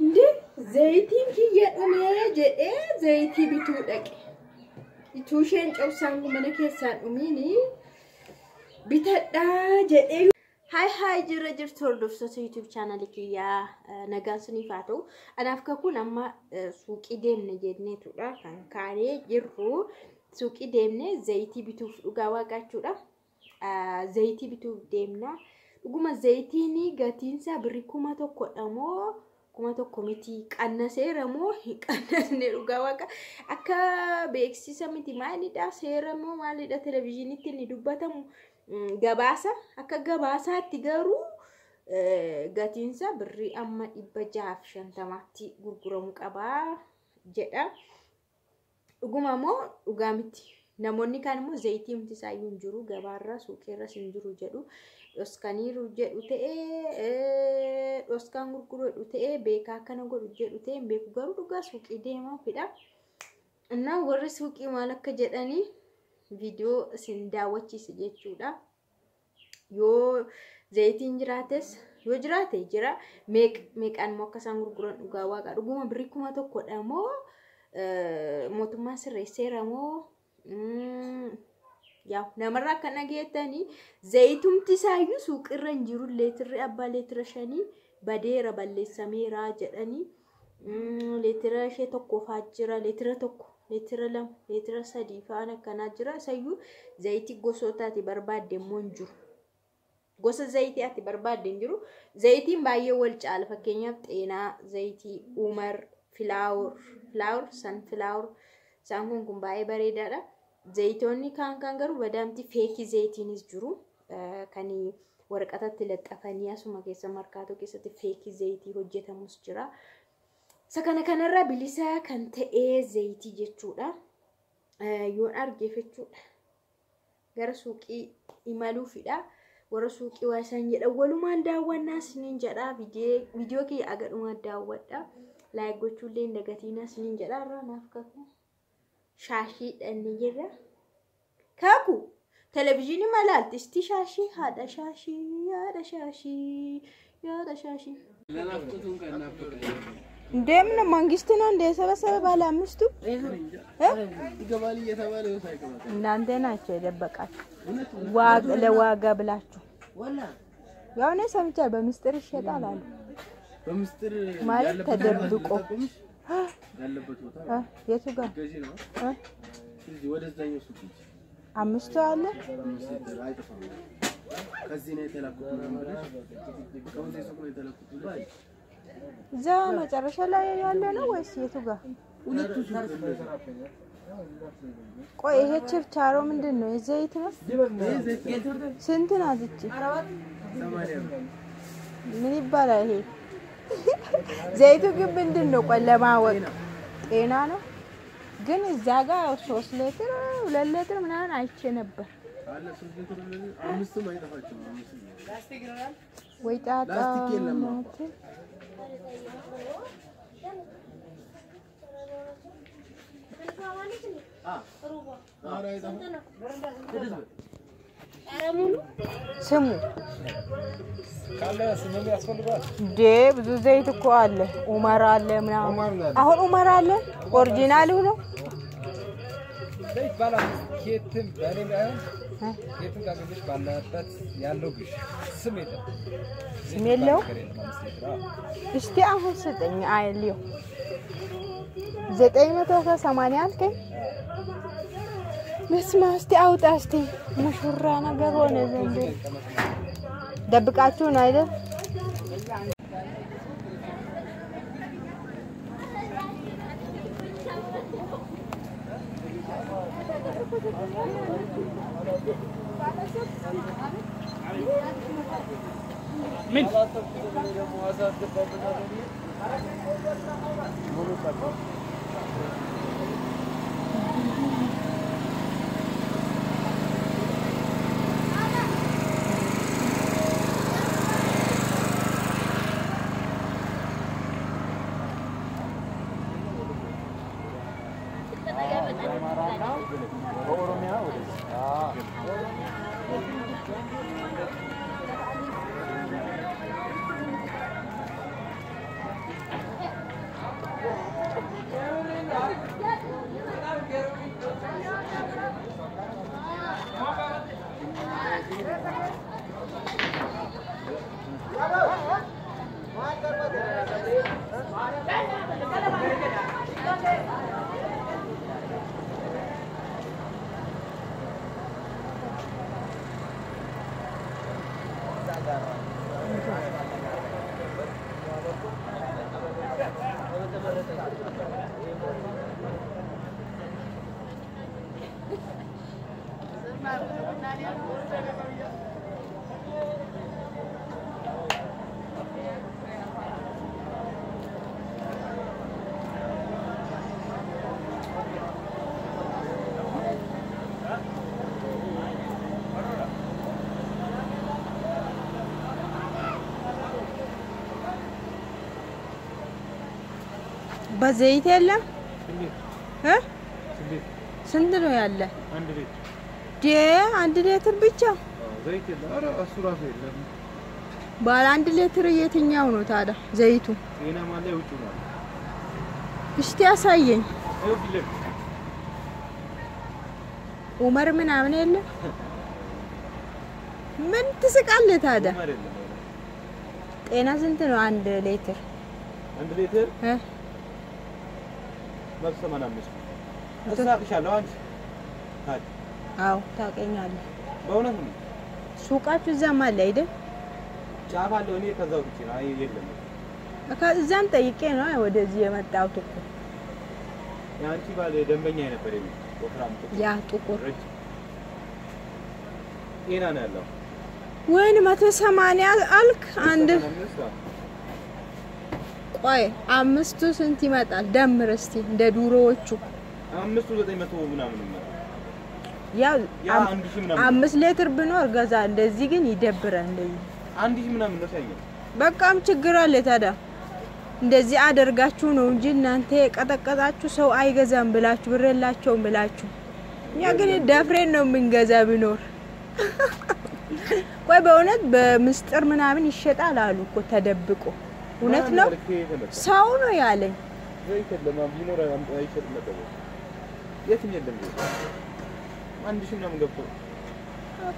Inde zayitiin kiyya dhumee jedhee zayitii bituu dhaqe. Ituusheen cawsaan mana keessaan dhumiini bitadhaa jedhee. Hi jirra jirtu hordoftoota YouTube channel kiyyaa nagaan suniif haa ta'u. Anaaf kakuun amma suuqii deemne jenneetudha kan kaanee jirru. Suuqii deemne zayitii bituuf dhugaa waaqachuudha. Zayitii bituuf deemna. Dhuguma zayitiini gatiinsa birrii 1,000 moo 1,000 miti qannaseera moo hin qannasne dhugaa waaqa akka beeksisa miti maalidha seera moo maalidha televizyiniitti ni dubbatamu. Gabaasa akka gabaasaatti garuu gatiinsa birrii amma 650tti gurguramu qabaa jedha. Dhuguma moo dhugaa miti. Namoonni kaan immoo zayitii miti isaayyuu hin jiru gabaarra suuqeerra hin jiru jedhu. Dhoskaniiru jedhu ta'ee dhoskaan gurguru ta'ee beekaa akkana godhu jedhu ta'ee beeku garuu dhugaa suuqii deemaa fidha. Innaa warri suuqii maal akka jedhanii video sin daawwachiisa jechuudha. Yoo zayitiin jiraates yoo jiraate jira meeqaan moo akka isaan gurguran dhugaa waaqa dhuguma birrii 1,000 moo mootummaan sirreesseera moo yaa namarraa akka nageettanii zayitumti isaayyuu suuqirra hin jiru leetirri abbaa leetira 5 badeera balleessameera jedhanii leetira ishee tokko faa jira leetira 1 leetira 2 leetira 3 faan akkanaa jira isayyuu zayitii gosootaati barbaadde immoo hin jiru. Gosa zayitii ati barbaadde hin jiru. Zayitiin baay'ee wal caala fakkeenyaaf xeenaa zayitii umar flower sunflower isaan kun baay'ee bareedaadha. Zayitoonni kan garuu badaamti feekii zayitiinis jiru. Kan waraqatatti laxxafanii asuma keessa markaatoo keessatti feekii zayitii hojjetamus jira. Isa kanarraa bilisaa kan ta'ee zayitii jechuudha. Yoon argeef jechuudha. Gara suuqii imaluufidha. Warra suuqii waa isaan jedha walumaan daawwannaa isiniin jedha. Viidiyoo kiyya agadhumaa daawwadha. Laayik gochuullee hin dagatiina isiniin jedha. Irraa naaf kaku. Shaashii dhanni jirra. Kaku televizyinii malaalti isti shaashii haadha shaashii. Deemna mangistiin hundee saba baala ammistu. እናንተ ናቸው የደበቃችሁ ለዋጋ ብላችሁ ያው ነው ሰምቻለሁ። በሚስጥር ይሸጣል አሉ። በሚስጥር ማለት ተደብቆ ያለበት ቦታ የቱ ጋር እዚህ ወደዛኛው ሱቅ አምስቱ አለ ከዚህ ነው የተላኩት ከዚህ ሱቅ ነው የተላኩት ባይ እዛ መጨረሻ ላይ ያለ ነው ወይስ የቱ ጋር ቆይ ይሄ ችርቻሮ ምንድነው የዘይት ነው ስንት ናት እቺ ምን ይባላል ይሄ ዘይቱ ግን ምንድነው ቆይ ለማወቅ ጤና ነው ግን እዛ ጋር 3 ሊትር 2 ሊትር ምናምን አይቼ ነበር አለ 3 ሊትር አምስቱ ማይጠፋቸው ፕላስቲክ ነው ወይ ጣጣ ስሙ ካለ ስሙ ያስፈልጋል ብዙ ዘይት እኮ አለ ኡመር አለ ምናምን አሁን ኡመር አለ ኦሪጂናል ነው ዘይት ባላ ኬትም በሌላ ኬትም ጋገሽ ባላበት ያለው ግሽ ስም የለው እስቲ አሁን ስጠኝ አይልዩ 980 አልከኝ መስማስቲ አውጣስቲ ሙሽራ ነገር ሆነ ዘንድ ደብቃችሁ ነው አይደል ምን بزيت يلا ها سندرو يلا دي عند لتر بيتشا زيت يلا ارا اسراف يلا ባለ 1 ሊትር የትኛው ነው ታዲያ ዘይቱ ዜና ማለት ውጭ ነው እስቲ ያሳየኝ ኡመር ምናምን የለ ምን ትስቃለህ ታዲያ ጤና ስንት ነው 1 ሊትር 1 ሊትር በሰማናምስ አሳቅሻለሁ አንቺ ታዲያ አው ታቀኛለህ በእውነት ነው ሱቃችሁ እዛም አለ አይደል ጫፋለሁ እኔ ከዛው ውጪ ነው አይ የለም እዛም ጠይቄ ነው ወደዚህ የመጣሁት እኮ ያንቺ ባለ ደንበኛ ነበር የሚል ወፍራም ያ ጥቁር ጤና ነው ያለው ወይን 180 አልክ አንድ ቆይ አምስቱ ስንት ይመጣል ደምር እስቲ እንደ ዱሮዎቹ 5900 ምናምን ነው ያ 1000 ምናምን 5 ሊትር ብኖር ገዛ እንደዚህ ግን ይደብራል እንደዚህ 1000 ምናምን ነው ሳይኝ በቃም ችግር አለ ታዲያ እንደዚህ አደርጋችሁ ነው እንጂ እናንተ ቀጠቀጣችሁ ሰው አይገዛም ብላችሁ ብረላችሁም ብላችሁ እኛ ግን ደፍሬን ነው ምንገዛ ቢኖር ቆይ በእውነት በምስጥር ምናምን ይሸጣል አሉ እኮ ተደብቆ እውነት ነው ሰው ነው ያለኝ ዘይት ለማም ቢኖር አይሸጥ ነበር የትኛው ደም አንድ ሺህ ምናምን ገብቶ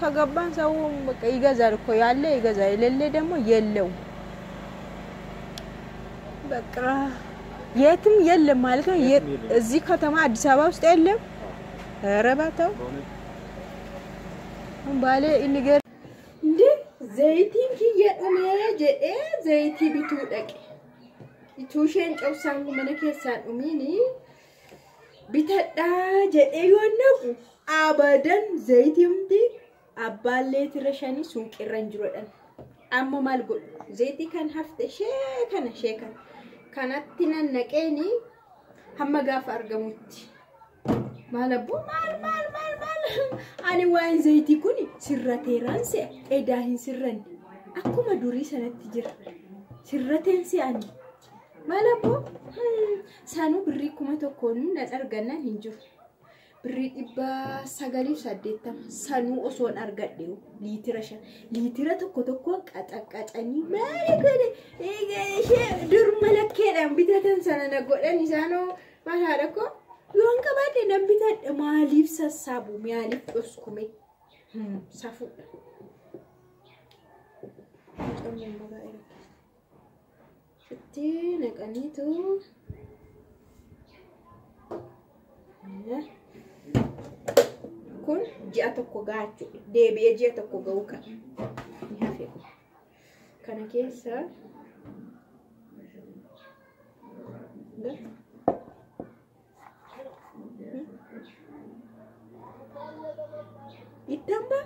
ከገባን ሰው በቃ ይገዛል እኮ ያለ ይገዛል የሌለ ደግሞ የለው በቃ የትም የለም ማለት ነው እዚህ ከተማ አዲስ አበባ ውስጥ የለም ረባታው ባለ ኢንገር እንዴ ዘይቲን ከየዱሜ ጀኤ ዘይቲ ቢቱ ደቂ ኢቱሽን ጨውሳን መነከሳን ኡሚኒ ቢተዳ ጀኤ ይወነቁ አበደን ዘይቲምቲ አባሌ ትረሻኒ ሱቅ ይረንጅሮደን አሞ ማልጎ ዘይቲ ካን ሀፍተ ሸከነ ሸከን ካናቲና ነቀኒ ሐመጋፍ አርገሙት ማለቡ ማል አኒ ዋን ዘይቲ ኩኒ ሲራቴራንሴ ኤዳሂን ሲረን አኩማ ዱሪ ሰነት ጅር ሲራቴንሴ አኒ ማለቡ ሳኑ ብሪ ኩማ ተኮኑ ነጠርገና ሂንጁ ብሪ ዲባ ሰጋሊፍ ሳዴታም ሳኑ ኦሶን አርጋዴው ሊትራ ተኮ ቀጠቀጠኒ ማለከደ እሺ ዱር መለከዳም ቢተተን ሰነነ ጎደን ይዛኖ ማታደኮ ዮን ከባደ ነብታ ማሊፍ ሰሳቡ ሚያሊፍ ኦስኩሜ ሳፉ ሽቲ ነቀኒቱ kun ji'a tokko gaachu deebi'ee ji'a tokko ga'u kan hafe kana keessa itamba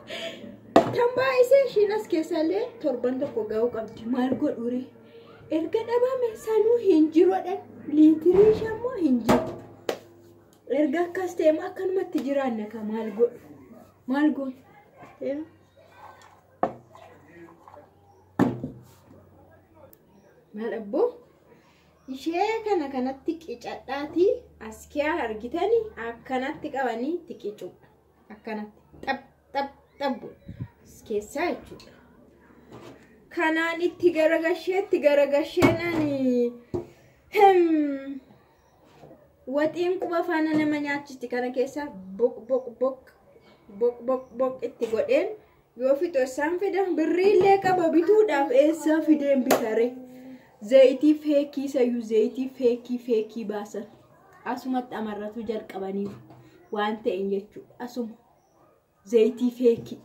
ise shinas keessalee torban tokko ga'u qabdi maal godhure erga dhabame sanuu hinjirodhan liitirii shammoo hinjiru erga kasteema akkanumatti jiraanna ka maal go maal abbo ishee kana kanatti qicadhaati askiyaa argitani akkanatti qabanii tiqicu akkanatti tab keessa jechuudha kanaan itti garagasheenani Watiin kuba faana nama nyaachisti kana keessa bok itti godheen yoo fixo isaan fidan birriillee qaba bituudhaaf eessaa fideen bitare zayitii feekii sayyuu zayitii feekii baasan asumatti amarratu jalqabaniif waan ta'een jechuudha asuma zayitii feekii